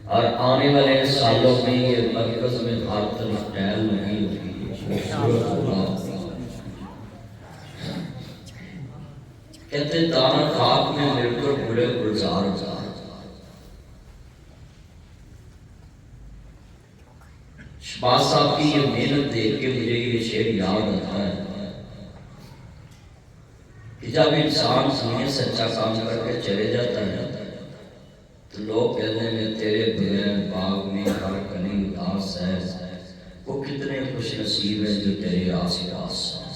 اور آنے والے سالوں میں یہ مرکز میں ہر طرف ٹہل نہیں ہوگی، خوبصورت ہوگا۔ کہتے دانا خاک میں مل کر برے گلزار ہوگا۔ شہباز صاحب کی یہ محنت دیکھ کے مجھے یہ شعر یاد آتا ہے کہ جب انسان دنیا سے اچھا کام کر کے چلے جاتا ہے تو لوگ کہتے ہیں تیرے بغیر باغ میں ہر کلی اداس ہے، وہ کتنے خوش نصیب ہیں جو تیرے آس پاس ہیں۔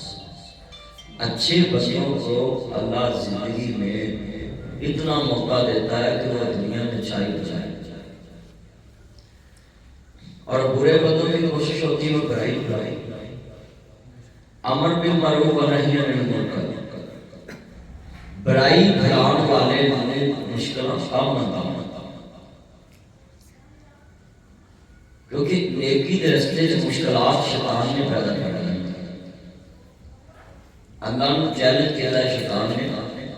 اچھے بندوں کو اللہ زندگی میں اتنا موقع دیتا ہے کہ وہ دنیا میں اچھائی بجائے، اور برے بندوں کی کوشش ہوتی ہے وہ برائی برائی، امر بالمعروف و نہی عن المنکر، برائی پھیلانے والے مشکلات کا منتظر، کیونکہ نیکی کے رستے سے مشکلات شیطان نے پیدا کرنا ہے۔ اللہ نے چیلنج کیا ہے شیطان نے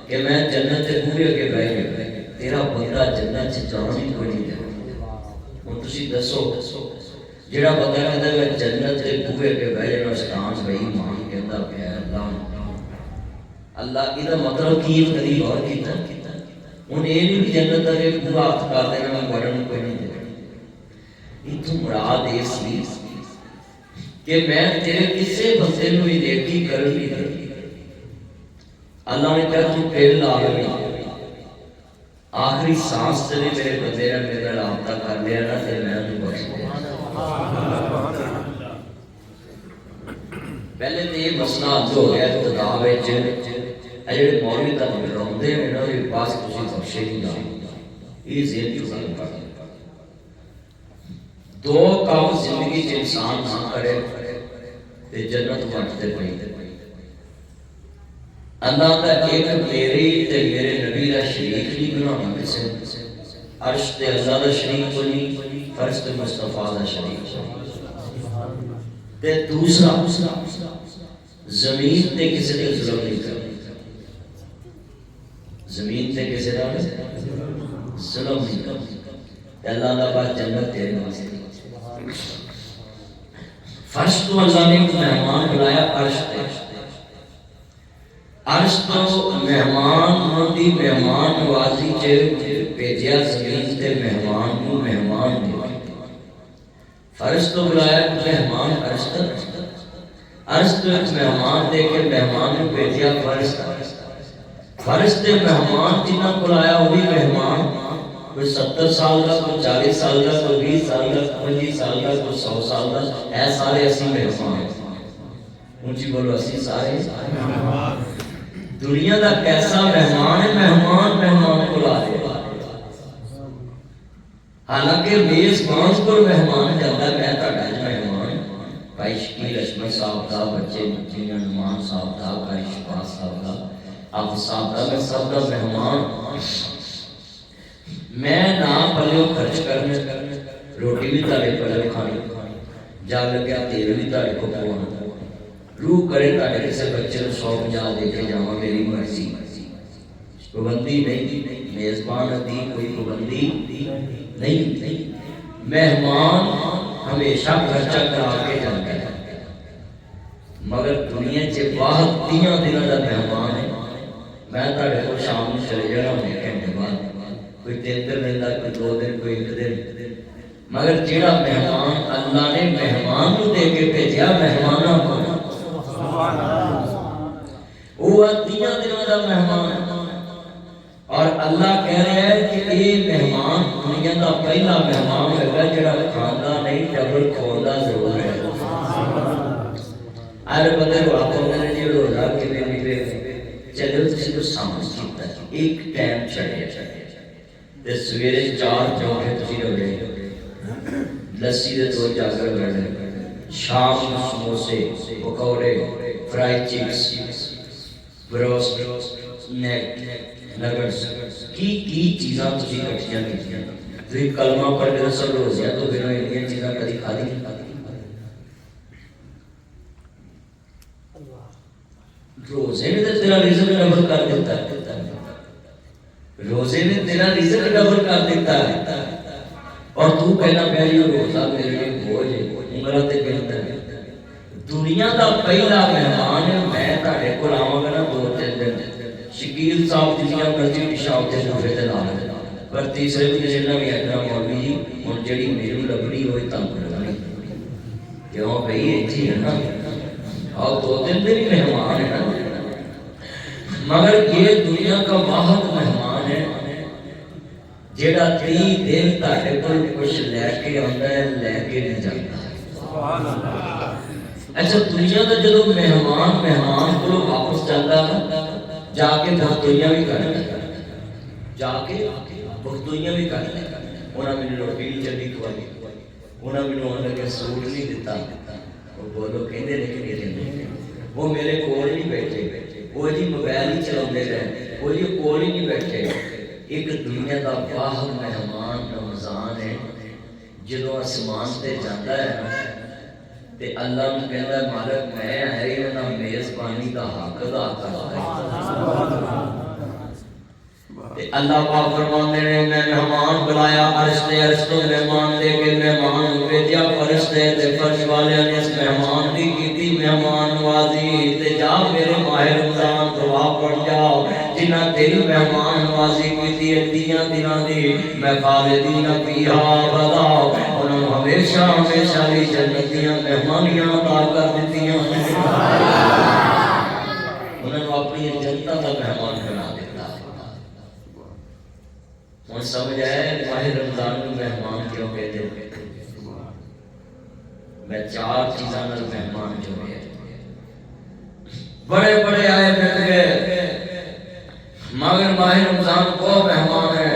کہ میں جنت کے بوئے کے بہ گئے، تیرا بندہ جنت سے جان ہی کوئی نہیں دے۔ ہوں تسی دسو جڑا بندہ کہتا ہے جنت کے بوئے کے بہ جانا، شیطان بھائی مان کہتا پیا اللہ یہ مطلب کی قریب اور کیتا ہوں یہ نہیں کہ جنت کے بوا ہاتھ کر دینا میں بڑھن کوئی نہیں دے۔ اتو مراد یہ سی کہ میں تیرے کسے بندے نو ہی نیکی کرنی نہیں، اللہ نے کہا تو پہل آگے آخری سانس سے بھی میرے بندے نے میرا رابطہ کر لیا نا تے میں انہوں بخش دیا۔ پہلے تو یہ مسئلہ حل ہو گیا خدا وچ جڑے مولوی تک روندے ہیں نا یہ پاس تسی بخشے نہیں جاؤ، یہ ذہن کی ظلم کر دو کام زندگی سے انسان نہ کرے تے جنت بنتے پئی۔ اللہ کا ایک میری تے میرے نبی دا شریک نہیں بنانا کسے، عرش تے اللہ دا شریک کو نہیں، فرش تے مصطفیٰ دا شریک تے دوسرا زمین تے کسی تے ظلم نہیں کرنا، زمین تے کسی دا ظلم نہیں کرنا، اللہ دا پاس جنت تیرے واسطے۔ فرش تو اللہ نے ایک مہمان بلایا عرش تے، عرش تو مہمان نوازی چے بھیجیا زمین تے مہمان کو مہمان دے، فرش تو بلایا مہمان عرش تک، عرش تو ایک مہمان دے کے مہمان کو بھیجیا فرش تک، فرش تے مہمان جنہاں کو لایا وہی مہمان، کوئی 70 سال کا، کوئی 40 سال کا، کوئی 20 سال کا، 25 سال کا، کوئی 100 سال کا، اے سارے اسی مہمان، اونچی بولو اسی سارے دنیا دا کیسا مہمان ہے، مہمان کو لا دے، حالانکہ میزبان کو مہمان جاتا ہے، میں تھا مہمان بھائی شکیل اشمر صاحب دا، بچے جنیا نمان صاحب دا، بھائی شباز صاحب دا، اب صاحب دا، میں سب دا مہمان، میں نہ پلیوں خرچ کرنے، روٹی بھی تارے پلیوں کھانی، جا لگیا تیل بھی تارے کو پوانا، روح کرے تارے کسے بچے نے 150 دے کے جاؤں میری مرضی، پابندی نہیں، میزبان دی کوئی پابندی نہیں، مہمان ہمیشہ خرچہ کرا کے جاتا ہے، مگر دنیا چے واحد 3 دنوں دا مہمان ہے، میں تارے کو شام میں چلے جانا ہوں ایک گھنٹے بعد، کوئی 3 دن ملتا، کوئی 2 دن، کوئی 1 دن، مگر جیڑا مہمان اللہ نے مہمان کو دے کے بھیجیا مہمانہ کو، وہ 3 دنوں کا مہمان ہے، اور اللہ کہہ رہا ہے کہ یہ مہمان دنیا کا پہلا مہمان ہوگا جڑا کھانا نہیں ڈبل کھولنا ضرور ہے۔ ہر بندے کو آپ کو نے جو روزہ کے لیے نکلے چلو تسی تو سامنے کیتا ایک ٹائم چڑھے تے سویرے 4 جوڑے تسی روزے لسی دے 2 جاگر بڑھے، شام سموسے، پکوڑے، فرائی چکس، بروسٹ، نگٹس، کی چیزاں تسی کٹیاں کیتیاں، تسی کلمہ پڑھ کے سب روزیاں تو بنا انہی چیزاں کدی کھا دی نہیں، روزے نے تیرا رزق ڈبل کر دیتا ہے، روزے نے تیرا رزق ڈبل کر دیتا ہے، اور تو کہنا پہ یہ روزہ میرے لیے بوجھ ہے، عمرہ تے بہتر ہے۔ دنیا دا پہلا مہمان ہے، میں تہاڈے کول آواں گا نا 2-3 دن، شکیل صاحب جنیاں مرضی پیشاب تے صوفے تے لا لے، پر تیسرے دن جنہ بھی آخنا مولوی جی ہن جڑی میری لبنی ہوئی تنگ لگنی کیوں بھئی ایتھی ہے نا، اور 2 دن میری مہمان ہے نا، مگر یہ دنیا کا واحد مہمان ہے جیڑا 30 دن تہاڈے کول کچھ لے کے آندا ہے، لے کے نہیں جاتا۔ سبحان اللہ۔ اچھا دنیا کا جدو مہمان کو واپس جاتا ہے، جا کے بہتوئیاں بھی کر لیں، جا کے بہتوئیاں بھی کر لیں، انہاں میں نے روٹی نہیں چلی کھوائی، انہاں میں نے انہاں کے سوٹ نہیں دیتا، وہ بولو کہندے لیکن یہ نہیں، وہ میرے کول نہیں بیٹھے، وہ جی موبائل ہی چلاتے رہے، وہ جی کول ہی نہیں بیٹھے۔ ایک دنیا کا واحد مہمان رمضان ہے، جدو آسمان تے جاتا ہے تے اللہ نے کہتا ہے مالک میں ہے انہاں میزبانی کا حق ادا کرتا ہے۔ اللہ پاک فرماتے ہیں میں مہمان بلایا عرش تو مہمان دے کے مہمان بھیجا فرشتے تے فرش والے نے اس مہمان دی کیتی مہمان نوازی تے جا میرے ماہ رمضان دعا پڑھ جاؤ جنہ تیری مہمان نوازی کیتی ہے دیاں دناں دی میں خالدین فیہا ابدا انہوں ہمیشہ ہمیشہ لی جنتیاں مہمانیاں عطا کر دیتیاں انہوں اپنی جنتا کا مہمان بنا دیتا۔ ہوں سمجھ آئے ماہ رمضان میں مہمان کیوں کہتے ہیں؟ میں 4 چیزاں نال مہمان جو ہے بڑے بڑے آئے مل گئے مگر ماہ رمضان کو مہمان ہے،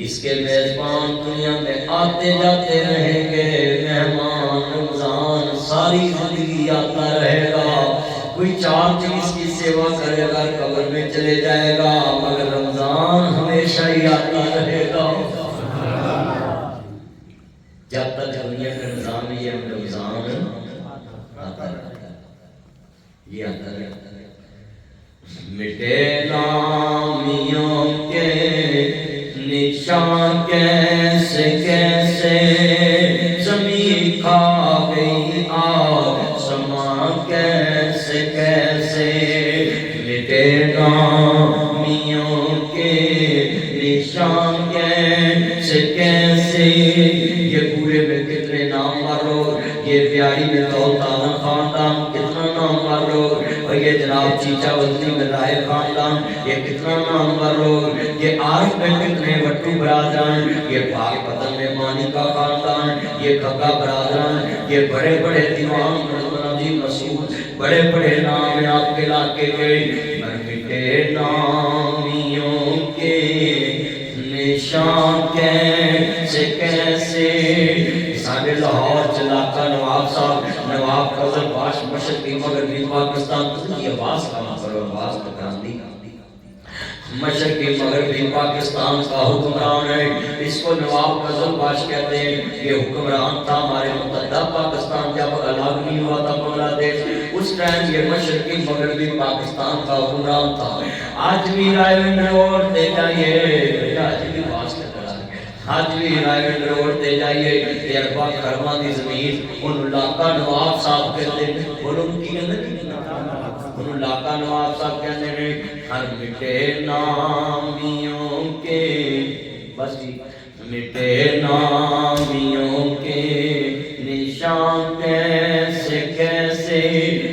اس کے میزبان دنیا میں آتے جاتے رہیں گے، مہمان رمضان ساری زندگی آتا رہے گا، کوئی 4 چیز کی سیوا کرے گا قبر میں چلے جائے گا مگر رمضان ہمیشہ ہی آتا رہے گا۔ جب تک دنیا کا نظام ہے یہ رمضان آتا رہتا ہے، یہ آتا رہتا ہے۔ مٹے نامیوں کے نشان کیسے کیسے زمین کھا گئی آگ سما کیسے کیسے مٹے نامیوں کے نشان کیسے کیسے، یہ پورے میں کتنے نام مارو، یہ پیاری میں توتانا خاندان کتنا نام مارو، اور یہ جناب چیچا وزنی میں رائے خاندان یہ کتنا نام مارو، یہ عارف میں کتنے وٹو برادران، یہ پاک پتن میں مانی کا خاندان، یہ کھگا برادران، یہ بڑے بڑے دیوان مرزمنادی مسعود بڑے بڑے نام ہیں آپ کے علاقے کے، مٹے نامیوں کے نشان کیسے کیسے۔ ساڑھے لاہور چلاکہ نواب صاحب نواب فضل باش مشرقی مغربی پاکستان کی آواز کہاں پر آواز بکان دی مشرقی مغربی پاکستان کا حکمران ہے، اس کو نواب فضل باش کہتے ہیں، یہ حکمران تھا ہمارے متحدہ پاکستان جب الگ نہیں ہوا تھا بنگلہ دیش، اس ٹائم یہ مشرقی مغربی پاکستان کا حکمران تھا۔ آج بھی رائے ون روڈ دے جائیے، آج بھی باس آج بھی رائیوڈ روڈ دے جائیے یہ اربا کرما دی زمین ان علاقہ نواب صاحب کہتے ہیں، انہوں کی کہتے ہیں ان علاقہ نواب صاحب کہتے ہیں ہر مٹے نامیوں کے بس مٹے نامیوں کے نشان کیسے کیسے،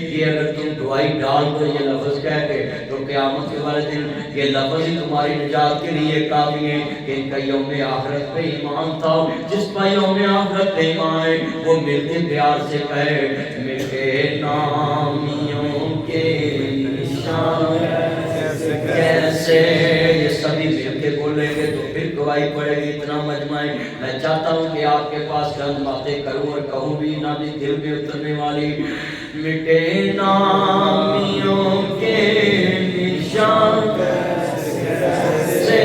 یہ اگر تم دعائی ڈال دو یہ لفظ کہہ کے تو قیامت کے والے دن یہ لفظ ہی تمہاری نجات کے لیے کافی ہے کہ ان کا یوم آخرت پہ ایمان تھا، جس پر یوم آخرت پہ ایمان ہے وہ ملتے پیار سے کہے مٹے نامیوں کے نشان کیسے، یہ سبھی مل کے بولیں گے تو پھر گواہی پڑے گی اتنا مجمع ہے۔ میں چاہتا ہوں کہ آپ کے پاس چند باتیں کروں اور کہوں بھی نہ بھی دل میں اترنے والی، مٹے نامیوں کے نشان سے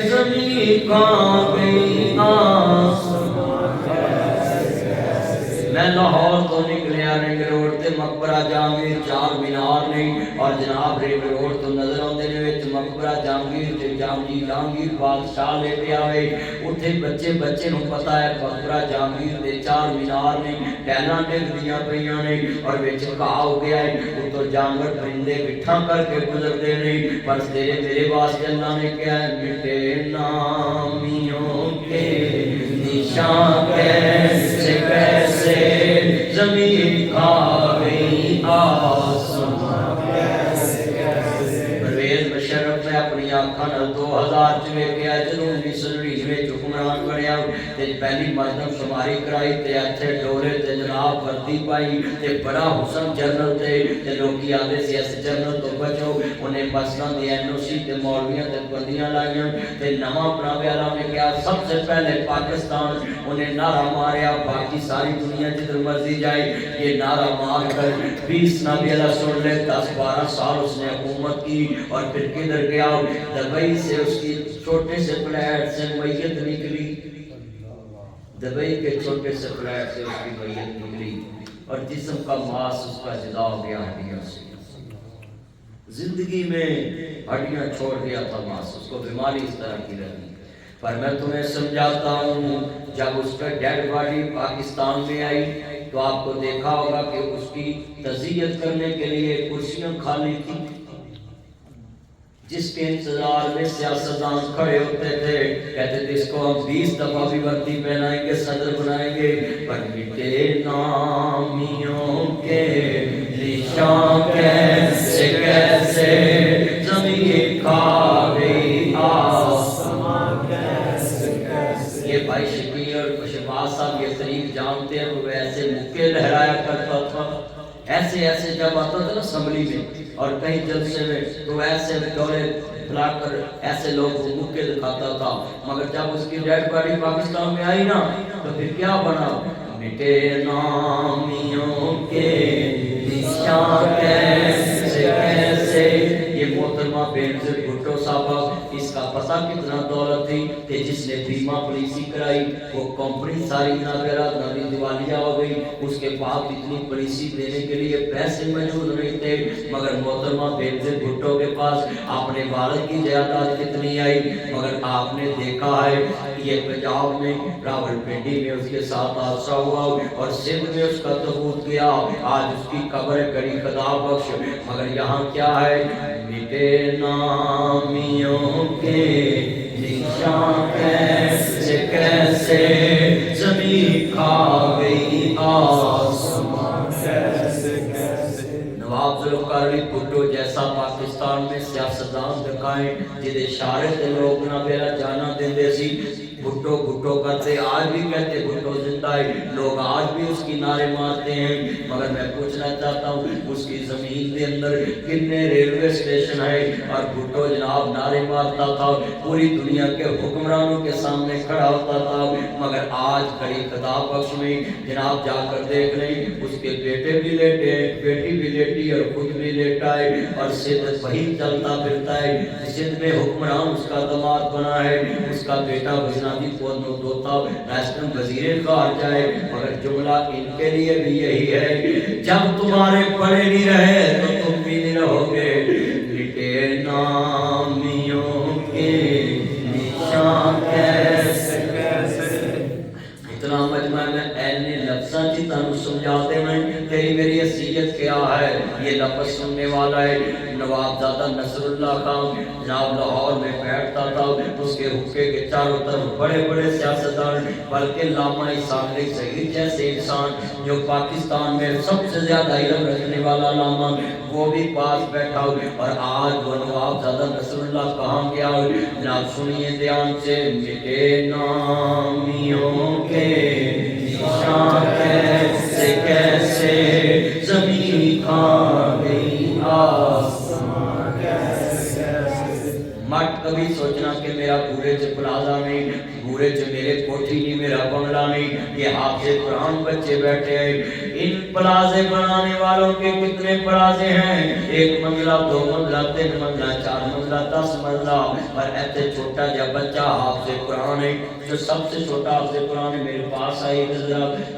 زمین کھا گئی آسمان، میں لاہور تو نکلیا رنگ روڈ تے مقبرہ جہانگیر 4 مینار نہیں اور جناب رنگ روڈ تو نظر آتے نے وچ مقبرہ جہانگیر تے جہانگیر بادشاہ لے کے آوے، جتھے بچے بچے نو پتا ہے مقبرہ جہانگیر دے 4 مینار نے ٹیلاں ڈگ دیاں پیاں نے اور وچ گھاہ ہو گیا ہے اتو جانور پرندے بٹھا کر کے گزرتے نہیں پر تیرے میرے واسطے اللہ نے کیا ہے مٹے نامیوں کے نشان کیسے کیسے زمین کھا گئی آسمان کیسے کیسے پرویز مشرف میں اپنی آنکھاں نال 2000 چ ویکھیا جدوں 1990 میں حکمران بنیا تے پہلی مردم شماری کرائی تے اچھے ڈولے تے جناب وردی پائی تے بڑا حسن جنرل تے لوکی آدھے سی اس جنرل تو بچو انہیں مسئلہ دی این او سی تے مولویاں تے بندیاں لائیاں تے نواں بناوے والا نے کیا سب سے پہلے پاکستان انہیں نعرہ ماریا باقی ساری دنیا جدھر مرضی جائے یہ نعرہ مار کر 20 نبی اللہ سن لے 10-12 سال اس نے حکومت کی اور پھر کدھر گیا دبئی سے اس کی چھوٹے سے فلیٹ سے میت نکلی دبئی کے چھوٹے سے فلیٹ سے اس کی میت نکلی اور جسم کا ماس اس کا جدا ہو گیا ہڈیاں سے زندگی میں ہڈیاں چھوڑ گیا تھا ماس اس کو بیماری اس طرح کی رہی پر میں تمہیں سمجھاتا ہوں جب اس کا ڈیڈ باڈی پاکستان میں آئی تو آپ کو دیکھا ہوگا کہ اس کی تعزیت کرنے کے لیے کرسیاں خالی تھی جس کے انتظار میں سیاستدان کھڑے ہوتے تھے کہتے تھے اس کو ہم 20 دفعہ بھی وردی پہنائیں گے صدر بنائیں گے پر مٹے نامیوں کے نشان کیسے کیسے زمین کھا گئی آسمان کیسے کیسے یہ بھائی شبیر اور شہباز صاحب یہ طریق جانتے ہیں وہ ایسے مکے لہرایا کرتا تھا ایسے ایسے جب آتا تھا نا اسمبلی میں اور کہیں جلسے میں تو ایسے دورے بلا کر ایسے لوگ مکے دکھاتا تھا مگر جب اس کی ڈیڈ باڈی پاکستان میں آئی نا تو پھر کیا بنا مٹے نامیوں کے نشان کیسے کیسے یہ محترمہ بینظیر بھٹو صاحبہ اس کا پتہ کتنا دولت تھی کہ جس نے بیمہ پالیسی کرائی وہ کمپنی ساری نابی دیوالیہ ہو گئی اس کے بعد اتنی پالیسی دینے کے لیے پیسے موجود نہیں تھے مگر محترمہ بینظیر بھٹو کے پاس اپنے والد کی جائیداد کتنی آئی مگر آپ نے دیکھا ہے یہ پنجاب میں راول پنڈی میں اس کے ساتھ حادثہ ہوا اور سندھ میں اس کا تبوت گیا آج اس کی قبر کڑی خدا بخش مگر یہاں کیا ہے مٹے نامیوں کے نشان کیسے کیسے زمین کھا گئی آسمان کیسے کیسے نواب ذوالفقار علی بھٹو جیسا پاکستان میں سیاستدان دکھائیں جد اشارے تے لوگ نہ میرا جانا دیندے سی بھٹو بھٹو کرتے آج بھی کہتے بھٹو زندہ ہے لوگ آج بھی اس کی نعرے مارتے ہیں مگر میں پوچھنا چاہتا ہوں اس کی زمین کے اندر کتنے ریلوے اسٹیشن ہے اور بھٹو جناب نعرے مارتا تھا پوری دنیا کے حکمرانوں کے سامنے کھڑا ہوتا تھا مگر آج کڑی خطاب بخش میں جناب جا کر دیکھ لیں اس کے بیٹے بھی لیٹے بیٹی بھی لیٹی اور خود بھی لیٹا ہے اور سندھ وہی چلتا پھرتا ہے سندھ میں حکمران اس کا دماد بنا ہے اس کا بیٹا بزنا بھی پودنوں دوتا نیشنل وزیر خارجہ ہے مگر جملہ ان کے لیے بھی یہی ہے جب تمہارے پڑے نہیں رہے تو تم بھی نہیں رہو گے مٹے نامیوں کے نشان کیسے کیسے اتنا مجمع میں اہل لفظاں کی تانوں سمجھاتے میں تیری میری حیثیت کیا ہے یہ لفظ سننے والا ہے نواب زادہ نصر اللہ خان جناب لاہور میں بیٹھتا تھا اس کے حقے کے چاروں طرف بڑے بڑے سیاستدان بلکہ علامہ احسان علی ظہیر جیسے انسان جو پاکستان میں سب سے زیادہ علم رکھنے والا علامہ وہ بھی پاس بیٹھا اور آج وہ نواب زادہ نصر اللہ کہاں گیا جناب سنیے دھیان سے مٹے نامیوں کے نشان کیسے کیسے زمین کھا گئی آسمان کیسے کیسے مت کبھی سوچنا کہ میرا پورے سے پلازا نہیں پورے سے میرے کوٹھی نہیں میرا بنگلہ نہیں یہ حافظ قرآن بچے بیٹھے ہیں ان پلازے بنانے والوں کے کتنے پلازے ہیں 1 منزلہ 2 منزلہ 3 منزلہ 4 منزلہ 10 منزلہ اور ایسے چھوٹا جا بچہ حافظ قرآن ہے جو سب سے چھوٹا حافظ قرآن ہے میرے پاس آئے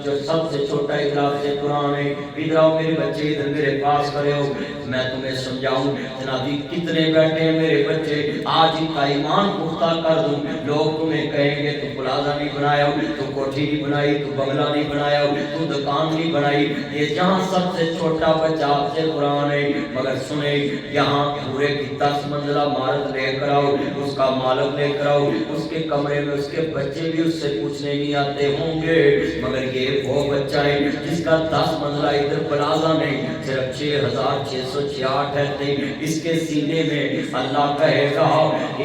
جو سب سے چھوٹا حافظ قرآن ہے ادھر آؤ میرے بچے ادھر میرے پاس کھڑے ہو میں تمہیں سمجھاؤں جنابی کتنے بیٹھے ہیں میرے بچے آج ان کا ایمان پختہ کر دوں لوگ تمہیں کہیں گے تو پلازا نہیں بنایا، تو کوٹھی نہیں بنائی، تو بنگلہ نہیں بنایا، تو دکان نہیں بنائی. یہ جہاں سب سے چھوٹا بچہ آپ سے قرآن ہے، مگر سنے یہاں پورے کی 10 منزلہ عمارت لے کر آؤ، اس کا مالک لے کر آؤ، اس کے کمرے میں اس کے بچے بھی اس سے پوچھنے نہیں آتے ہوں گے، مگر یہ وہ بچہ ہے جس کا 10 منزلہ ادھر پلازا نہیں صرف 6666 ہے. اس کے سینے میں اللہ کہے گا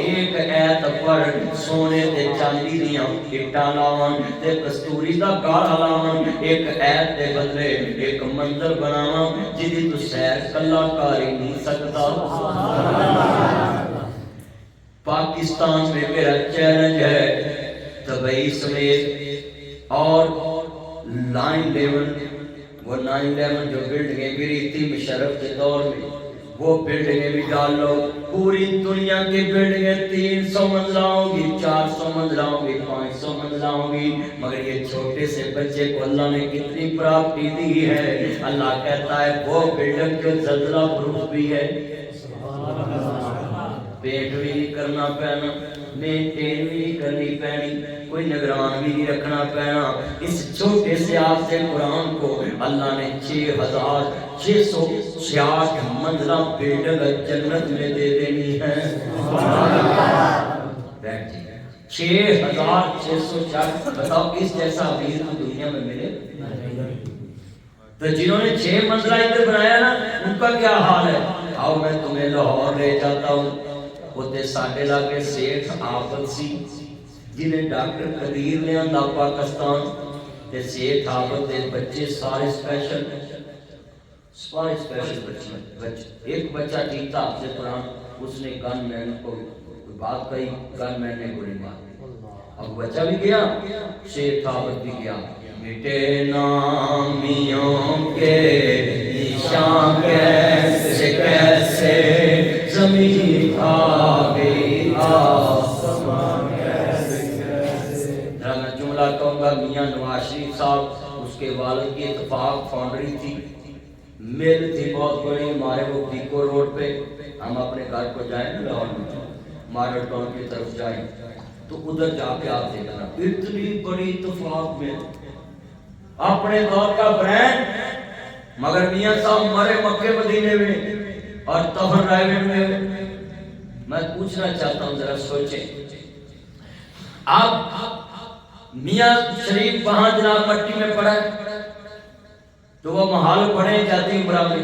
ایک ایت پر سونے تے چاندی دیاں اٹاں لاواں تے کستوری دا گاڑا لاواں، ایک ایت دے بدلے ایک منظر بناواں جدی تو سیر کلا کر ہی نہیں سکتا. پاکستان میں میرا چیلنج ہے دبئی سمیت اور 9/11 وہ 9/11 جو بلڈنگیں گری تھی مشرف کے دور میں وہ بلڈنگیں بھی ڈال لو. پوری دنیا کی بلڈنگیں 300 منزلہ ہوں گی، 400 منزلہ ہوں گی، 500 منزلہ ہوں گی، مگر یہ چھوٹے سے بچے کو اللہ نے کتنی پراپرٹی دی ہے. اللہ کہتا ہے وہ بلڈنگ جو زلزلہ پروف بھی ہے، پیٹ بھی نہیں کرنا پینا، مینٹین بھی نہیں کرنی پینی، کوئی نگران بھی نہیں رکھنا پینا. اس چھوٹے سے آپ سے قرآن کو اللہ نے 6666 منزلہ بلڈنگ جنت میں دے دینی ہے. 6666 بتاؤ اس جیسا امیر تو دنیا میں ملے. تو جنہوں نے 6 منزلہ ادھر بنایا نا ان کا کیا حال ہے. آؤ میں تمہیں لاہور لے جاتا ہوں. ہوتے ساڑھے لاکھ سیٹھ آفت سی جنہیں ڈاکٹر قدیر نے آندہ پاکستان تے سیٹھ آفت دے بچے سارے سپیشل بچے. ایک بچہ ٹھیک تھا آپ سے قرآن، اس نے گن مین کو بات کہی، گن مین نے گولی مار. اب بچہ بھی گیا، سیٹھ آفت بھی گیا. مٹے نامیوں کے نشان کیسے کیسے زمین کھا گئی آسمان کیسے کیسے. میں جملہ کہوں گا، میاں نواز شریف صاحب اس کے والد کی اتفاق فاؤنڈری تھی، مل تھی بہت بڑی. ہمارے وہ پیکو روڈ پہ ہم اپنے گھر کو جائیں نا لاہور میں ماڈل ٹاؤن کی طرف جائیں تو ادھر جا کے آپ دیکھنا اتنی بڑی اتفاق میں اپنے دور کا برینڈ، مگر میاں صاحب مرے مکے مدینے میں اور تفر رائے میں. میں پوچھنا چاہتا ہوں ذرا سوچیں، آپ میاں شریف وہاں جناب مٹی میں پڑا ہے تو وہ محال پڑھے جاتی عمرہ میں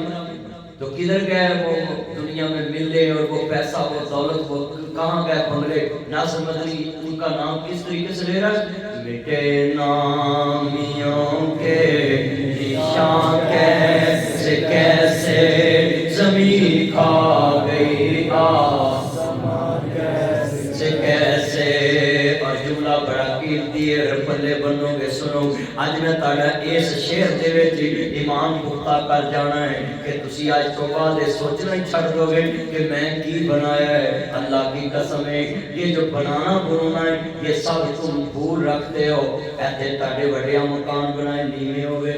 تو کدھر گئے وہ دنیا میں ملے اور وہ پیسہ وہ دولت وہ کہاں گئے بنگلے. ناصر مدنی ان کا نام کس طریقے سے لے رہا ہے. مٹے نامیوں کے نشان کیسے کیسے زمین کھا گئی آسمان کیسے کیسے. اور جملہ بڑا قیمتی ہے، پلے بنو گے سنو. اج میں تہاڈا اس شعر دے وچ ایمان پختہ کر جانا ہے کہ تسی اج تو بعد سوچنا ہی چھڈ دو گے کہ میں کی بنایا ہے. اللہ کی قسم ہے یہ جو بنانا بنانا ہے یہ سب تم بھول رکھتے ہو. ایتھے تہاڈے وڈیاں مکان بنائے نیویں ہوئے،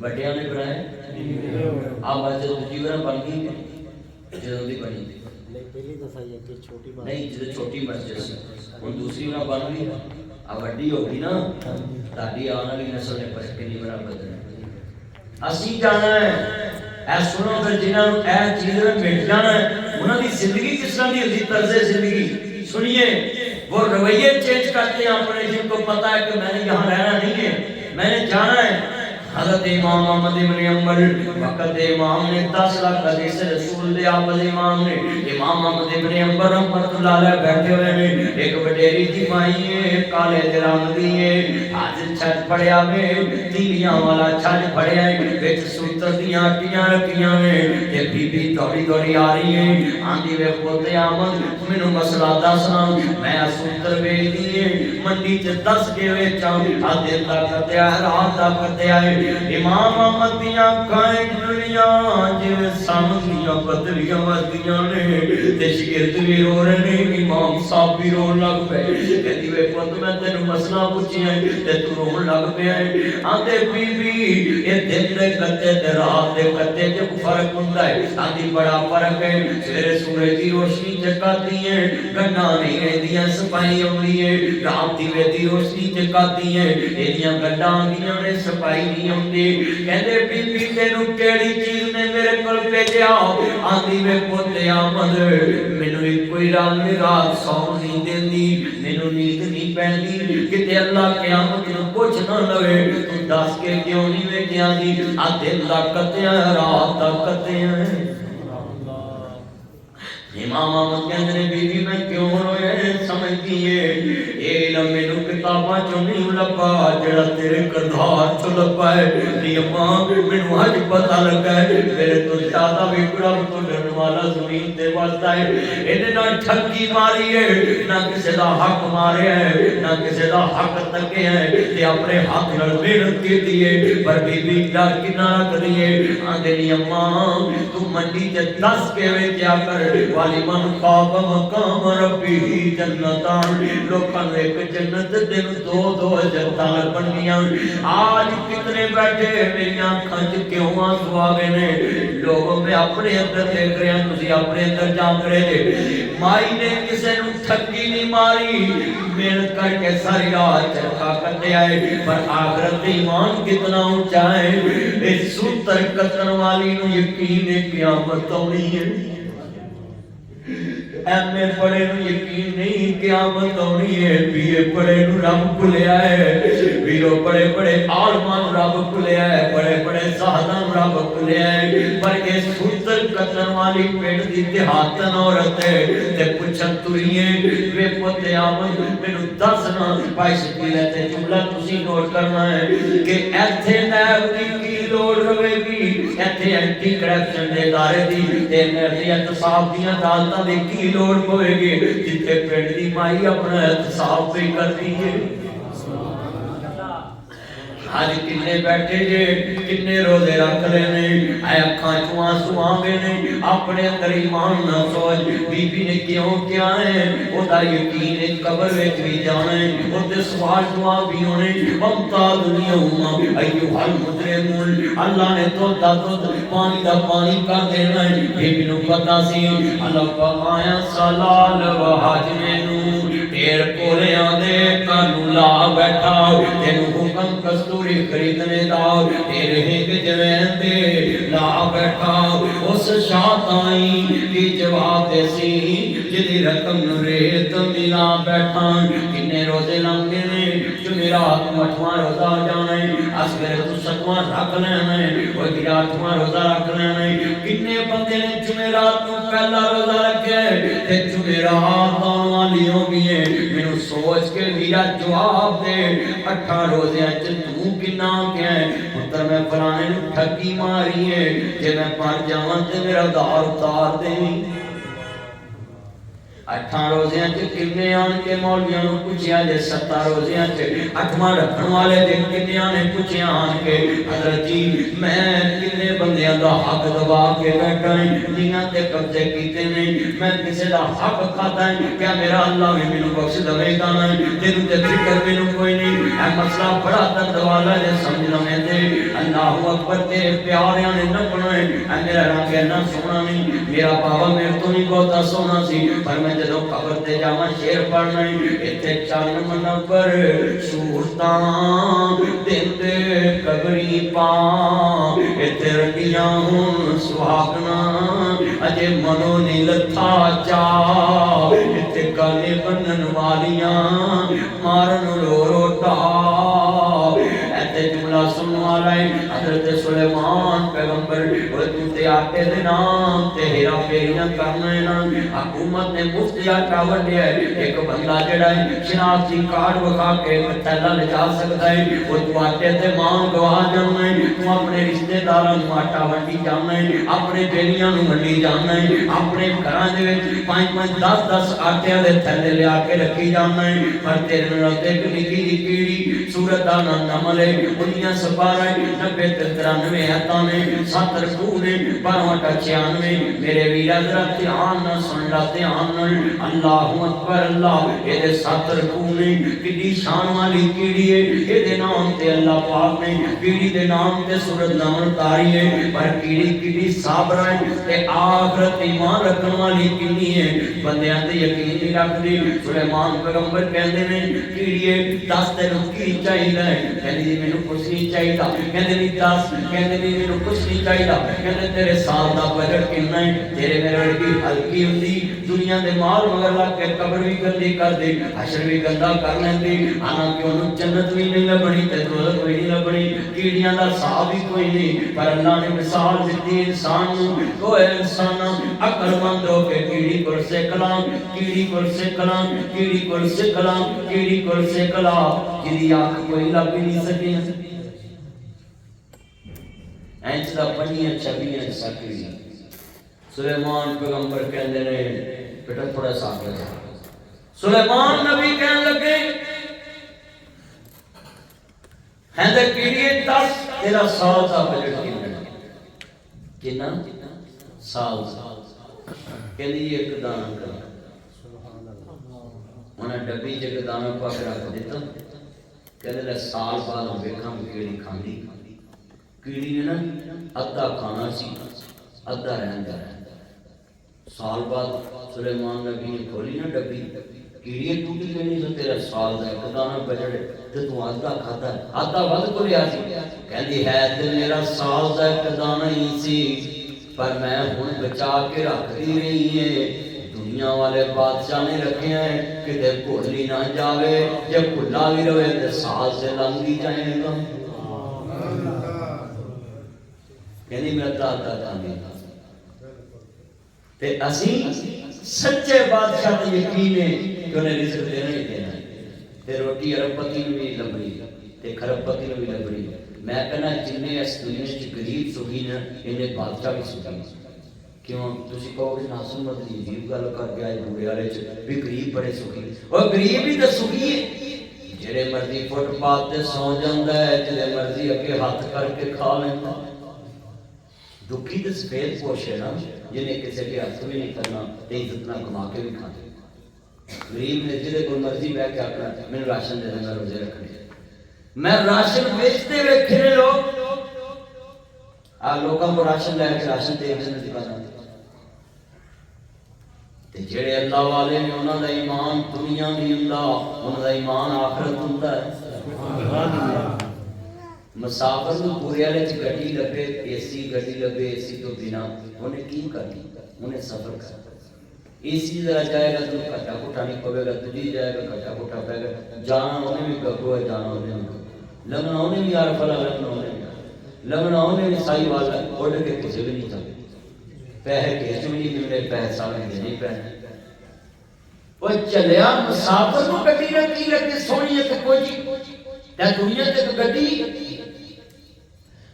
وڈیاں نے بنائے آپ اج دوجی بار بن گئی جدوں دی بنی پہلی دفعہ یہ کہ چھوٹی بات نہیں جدوں چھوٹی مسجد سی ہن دوسری نہ بن گئی اب بڑی ہوگی نا. تہاڈی آنے والی نسل نے پر کنی بڑا بدلنا. اسی جانا ہے اے سنو پھر جنہاں نوں اے چیز میں مٹ جانا ہے انہاں دی زندگی کس طرح دی ہوتی، طرز زندگی سنیے. وہ رویے چینج کرتے ہیں اپنے، جن کو پتا ہے کہ میں نے یہاں رہنا نہیں ہے، میں نے جانا ہے. حضرت امام احمد بن حنبل وقت امام نے 10 لاکھ حدیث رسول دے آپ امام نے امام احمد بن حنبل رحمۃ اللہ علیہ بیٹھے ہوئے نے. ایک وڈیری دی مائی ہے کالے دے رنگ دی ہے، حاضر چھج پڑیا میں تیلیاں والا چھج پڑیا ہے، وچ سوتر دیاں ہٹیاں رکھیاں نے تے بی بی دوڑی دوڑی آ رہی ہے. آندی وے پوتے احمد مینوں مسئلہ دسنا، میں سوتر ویچ دی ہے منڈی تے 10 کے وچاں آدھے تک تے رات تک تے آئے. امام احمد دیاں کائیں ڈلیاں جویں سامنیاں بدلیاں وردیاں نے تے شگرد بھی رو رہے نے، امام صاحب بھی رو لگ پے. کہندی وے پت میں تینوں مسئلہ پوچھیا تے تو رون لگ پیا آندے بی بی اے دن دے کتے تے رات دے کتے تے فرق ہوندا ہے آندی بڑا فرق ہے سویرے سورج دی روشنی چکاتی ہے گنڈا نہیں رہندیاں صفائی ہوندی ہے رات دی ویدی روشنی چکاتی ہے ایدیاں گنڈا آندیاں نے صفائی نہیں ہوندی کہندے بی بی تینوں کیڑی چیز نے میرے کول بھیجیا آندی وے پوتے آمد مینوں کوئی رات سو نہیں دیندی مینوں نیند نہیں پیندی کہ اللہ قیامت نوں کچھ نہ لوے تو دس کے کیوں نہیں ویکھیا دی آ دن دا کتیاں رات دا کتیاں امام احمد کہندے نے بی بی میں کیوں روئے سمجھدی ہے اے علم مینوں کتاباں چوں نہیں لبا جڑا تیرے کردار چوں لبا ہے نہیں اماں مینوں اج پتہ لگا ہے میرے تو زیادہ بھی رب تو ڈرن والا زمین تے وسدا ہے اینے نہ ٹھگی ماری ہے نہ کسے دا حق ماریا ہے نہ کسے دا حق تکیا ہے تے اپنے حق نال محنت کیتی ہے پر بی بی ڈر کنا رکھدی ہے آندے نہیں اماں تو منڈی تے دس کے ویچیا کر من خواب مقام ربی جنتان لوکاں نے ایک جنت دن دو جنتاں بن گیاں آج کتنے بیٹھے میری آنکھاں چ کیوں آنسو آ گئے نے لوگوں میں اپنے اندر دیکھ رہے ہیں تسی اپنے اندر جانگ رہے جے مائی نے کسے نوں ٹھگی نہیں ماری محنت کر کے ساری رات چرخا کٹے آئے پر آخرت ایمان کتنا اونچا ہے اس سوتر کتن والی نوں یقین ہے قیامت ہونی ہے ایم اے پڑھے نو یقین نہیں قیامت ہونی ہے بی اے پڑھے نو رب بھلیا ہے بیرو بڑے بڑے عالمان رب بھلیا ہے بڑے بڑے زاہدان رب بھلیا ہے پر اس سوتر قتل والی پیڑ دی دیہاتن عورت ہے تے پوچھن توریے وے پوتے آمد مینوں دسنا بھائی شکیلہ تے جملہ تسی نوٹ کرنا ہے کہ ایتھے نیب دی کی لوڑ رہے گی ایتھے اینٹی کرپشن دے ادارے دی تے مرضی احتساب دیاں عدالتاں دی کی لوڑ پوے گی جتے پنڈ دی مائی اپنا احتساب پہ کرتی ہے آج کنے بیٹھے جے کنے روزے رکھ لینے اے اکھاں چواں سواں نے اپنے اندر ایمان نہ سوچ بی بی نے کیوں کیا ہے او دا یقین ہے قبر وچ بھی جانا ہے او دے سوال دعا بھی ہونے وقتا دنیا ایو حل مجرمون اللہ نے تو دا پانی دا پانی کر دینا ہے بی بی نو پتہ سی اللہ فرمایا سلال و حاجمنو تیر کولیاں دے کانو لا بیٹھا تینو حکم کستوری خریدنے دا تیرے ہنگ جوین دے لا بیٹھا اس شاہتائیں کی جواب دے سی جدی رقم ریت ملا بیٹھا کنے روزے لنگے نے جمعرات مٹھواں روزہ جانا ہے اسکر تو ستواں رکھ لینا ہے وہ گراتواں روزہ رکھ لینا ہے کنے بندے نے جمعرات کو پہلا روزہ رکھے تے جمعرات آن والی ہو بھی ہے میں سوچ کے ویرا جواب دے 8 روزے تو کنا کیا ہے پتر میں فلانے نو ٹھگی ماری ہے جے میں پر جاواں تے میرا دار اتار دے 8 روزیاں چ کنے آن کے مولویاں نو پوچھیا جے 7 روزیاں چ 8واں رکھن والے دن کنے آنے پوچھیا آن کے حضرت جی میں کنے بندیاں دا حق دبا کے بیٹھا ہوں جنہاں تے قبضے کیتے نہیں میں کسے دا حق کھاتا ہے کیا میرا اللہ بھی مینوں بخش دے گا نا تینوں تے فکر مینوں کوئی نہیں اے مسئلہ بڑا درد والا ہے سمجھنا میں تے اللہ اکبر تیرے پیاریاں نے نہ بنائے اے میرا رب نہ سونا نہیں میرا بابا میرے تو نہیں بہت سونا سی پر میں جدو قبر تے جاواں شیر پڑھنا ایتھے چن منور صورتاں دین دے قبری پاں ایتھے رڈیاں ہون سہاگنا اجے منو نہیں لتھا چا ایتھے گانے بنن والیاں مارن رو روٹا ایتھے جملہ سنن والا ہے حضرت سلیمان پیغمبر وہ تے آٹے دے نام تے ہیرا پھیریاں کرنا ہے نا حکومت نے مفت آٹا ونڈیا ہے ایک بندہ جڑا ہے شناختی کارڈ وکھا کے تھیلا لے جا سکتا ہے وہ تو آٹے تے مان گوا جانا ہے تو اپنے رشتے داراں نوں آٹا ونڈی جانا ہے اپنے بیلیاں نوں ونڈی جانا ہے اپنے گھراں دے وچ 5-5 10-10 آٹے دے تھیلے لے آ کے رکھی جانا ہے پر تیرے نال تے نکی جی کیڑی سورت دا نام نمل ہے 19 سپارہ 90 93 آیتاں نے 7 رکوع نے 12 96 میرے ویرا ذرا دھیان نال سن لا دھیان نال اللہ اکبر اللہ اے دے 7 رکوع نے کڈی شان والی کیڑی ہے اے دے نام تے اللہ پاک نے کیڑی دے نام تے سورت نام اتاری ہے پر کیڑی کڈی صابر ہے تے آخرت ایمان رکھن والی کینی ہے بندیاں تے یقین نہیں رکھدی سلیمان پیغمبر کہندے نے کیڑیے دس تینوں کی چاہیدا ہے کہندی جی مینوں کچھ نہیں چاہیدا کہندے نہیں دس کہندے نہیں مینوں کچھ نہیں چاہیدا کہندے تیرے سال دا بجٹ کتنا ہے تیرے میرے ورگی ہلکی ہوندی دنیا دے مال مگر لگ کے قبر بھی گندی کر دے حشر بھی گندا کر لیندی آنا کہ انہوں جنت بھی نہیں لبنی تے دوزخ بھی نہیں لبنی کیڑیاں دا حساب بھی کوئی نہیں پر اللہ نے مثال دتی انسان نوں کوئی انسان عقل مند ہو کے کیڑی کول سکھلا کیڑی کول سکھلا کیڑی کول سکھلا کیڑی کول سکھلا جدی آنکھ کوئی لب نہیں سکے اینچ دا پنیاں چھبیاں سکڑی سلیمان پیغمبر کہندے نے بیٹا تھوڑا سا آگے سلیمان نبی کہنے لگے ہندے کیڑیے 10 تیرا سال کا بجٹ کتنا سال کہندی ایک دانہ کر انہیں ڈبی جے دانہ پاک رکھ دیتا کہندے لے سال بعد ہم ویکھاں کیڑی کھاندی کیڑی نے نا ادھا کھانا سی ادھا رہندا سال بعد سلیمان نبی نے کھولی نا ڈبی کیڑی ٹوٹی نہیں تو تیرا سال دا ایک دانہ بجٹ تے تو ادھا کھاتا ہے ادھا ود کو لیا سی کہندی ہے تے میرا سال دا ایک دانہ ہی سی پر میں ہن بچا کے رکھتی رہی ہے دنیا والے بادشاہ نے رکھے ہیں کہ تے بھولی نہ جاوے جب بھلا بھی رہے تے سال سے لنگ بھی جائے گا کہندی میرا دادا کھانے تے اسی سچے بادشاہ تے یقین ہے کہ انہیں رزق دینا ہی دینا تے روٹی ارب پتی نو بھی لبنی تے خرب پتی نو بھی لبنی میں کہنا جنہیں اس دنیا چ غریب سکھی نے انہیں بادشاہ بھی سکھی کیوں تسی کہو کہ ناسن مدنی عجیب گل کر کے آئے بوڑے والے چ بھی غریب بڑے سکھی اور غریب ہی تے سکھی ہے جڑے مرضی فٹ پاتھ تے سو جاندا ہے جڑے مرضی اگے ہاتھ کر کے کھا لیندا دکھی تے سفید پوش ہے نا جنہیں کسی کے ہاتھ بھی نہیں کرنا تے عزت نہ کما کے بھی کھاتے غریب نے جہدے کو مرضی بیٹھ کے اپنا میں راشن دے دینا روزے رکھنے میں راشن بیچتے ویکھے نے لوگ لوگوں کو راشن لے کے راشن دے کے دکانا تے جڑے اللہ والے نے انہاں دا ایمان دنیا نہیں ہوندا انہاں دا ایمان آخرت ہوندا ہے سبحان اللہ مسافر کو پورے والے چ گڈی لبے اے سی گڈی لبے اے سی تو بنا انہیں کی کرنا انہیں سفر کرنا اے سی ذرا جائے گا تو کھٹا کھٹا نہیں پوے گا تجھی جائے گا کھٹا کھٹا پائے گا جانا انہیں بھی گھبرو ہے جانا انہیں بھی لگنا انہیں بھی یار فلا لگنا انہیں بھی لگنا انہیں بھی سائی والا اڑ کے کسی بھی نہیں چلے پہر کے جو نہیں ملے پہر سامنے دے نہیں پہنے وہ چلیا مسافر کو گڈی رکھی لگے سونی ہے کہ کوئی تے دنیا تے گڈی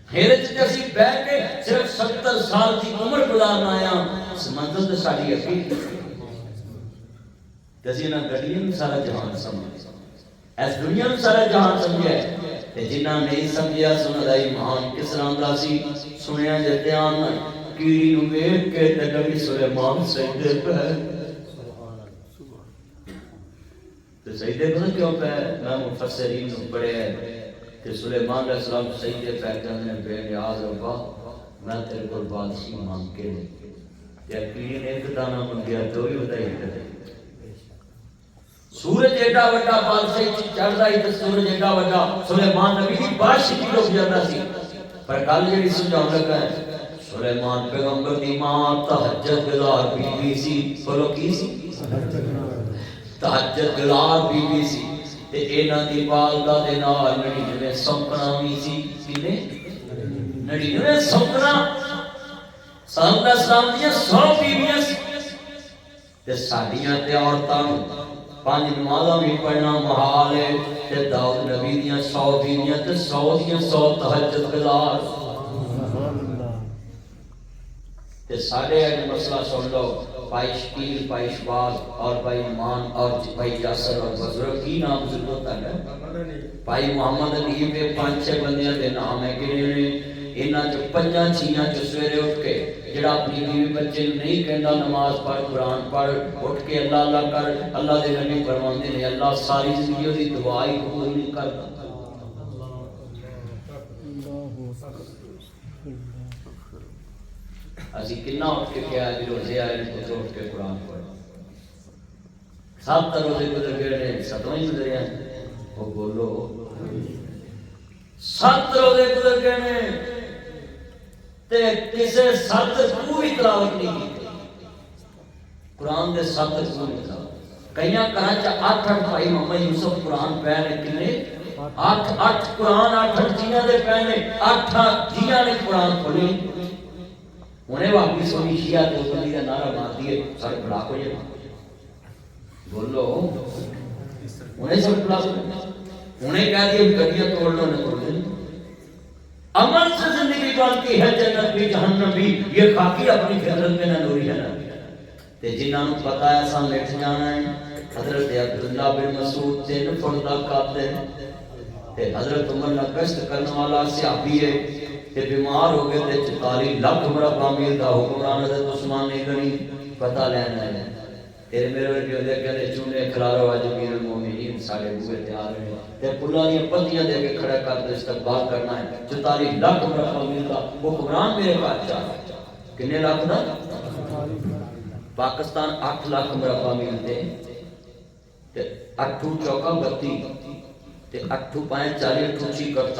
حیرت تے اسی بیٹھ کے صرف 70 سال کی عمر گزارنا آیا سمندر تے ساڈی اکی تے اسی نہ گڈیاں نوں سارا جہان سمجھ اس دنیا نوں سارا جہان سمجھیا تے جنہاں نہیں سمجھیا سن دا ایمان کس طرح دا سی سنیا جے دھیان نال کیڑی نوں ویکھ کے تے نبی سلیمان سجدے پہ تے سجدے پہ کیوں پہ میں مفسرین نوں پڑھیا کہ سلیمان علیہ السلام سجدے پہ کرنے بے نیاز ربا میں تیرے کو بادشاہی مانگ کے یا کیڑی نے ایک دانہ منگیا تو بھی بتائی کرے سورج ایڈا وڈا بادشاہی چڑھدا ہے تے سورج ایڈا وڈا سلیمان نبی دی بادشاہی کی رک جاتا سی پر گل جڑی سمجھاؤں لگا ہے سلیمان پیغمبر دی ماں تہجد گزار بی بی سی بولو کی سی تہجد گزار بی بی سی تے انہاں دی والدہ دے نال 99 سوکنا وی سی کنے 99 سوکنا سامنا سامدیاں 100 بیویاں تے ساڈیاں تے عورتاں 5 نمازاں بھی پڑھنا محال ہے تے داؤد نبی دیاں 100 بیویاں تے 100 دیاں 100 تہجد گزار تے ساڈے اج مسئلہ سن لو بھائی شکیل، بھائی شباز اور بھائی ایمان اور بھائی یاسر اور بزرگ کی نام ضرور ہوتا ہے بھائی محمد علی پہ 5-6 بندیاں دے نام ہے کہ انہاں چ 5-6 چ سویرے اٹھ کے جڑا اپنی بیوی بچے نہیں کہندا نماز پڑھ قرآن پڑھ اٹھ کے اللہ اللہ کر اللہ دے نبی فرماندے نے اللہ ساری زندگی دی دعا ہی قبول نہیں کرتا اسی کنا اٹھ کے کیا ہے روزے آئے تو اٹھ کے قرآن پڑھ 7 روزے گزر گئے نے 7واں گزرے ہیں وہ بولو 7 روزے گزر گئے نے تے کسے 7 کو بھی تلاوت نہیں کی قرآن دے 7 کو نہیں تلاوت کئیاں کہاں چا 8 بھائی محمد یوسف قرآن پہنے کنے 8 قرآن 8 جیاں دے پہنے 8 جیاں نے قرآن پڑھی انہیں واقعی سونی شیعہ تو بندی کا نعرہ مار دیے سارے بڑا کو یہ بولو انہیں سب بڑا کو انہیں کہہ دیا گڑیاں توڑ لو نہ توڑ لیں امن سے زندگی بنتی ہے جنت بھی جہنم بھی یہ خاکی اپنی فطرت میں نہ نوری ہے نا تے جنہاں نوں پتہ ہے سا مٹ جانا ہے حضرت عبداللہ بن مسعود 3 فردا قاتل تے حضرت عمر نہ گشت کرنے والا صحابی ہے تے بیمار ہو گئے تے 44 لاکھ مربع میل دا حکمران حضرت عثمان نے گنی پتہ لینا ہے تیرے میرے ورگے ہوندے کہندے چونے کھلارو اج امیر المومنین ساڈے بوئے تیار ہیں تے پھلاں دی پتیاں دے کے کھڑا کر کے استقبال کرنا ہے 44 لاکھ مربع میل دا حکمران میرے پاس چاہ کنے لاکھ دا پاکستان 8 لاکھ مربع میل تے 8 چوکا 32 تے 8 5 40 48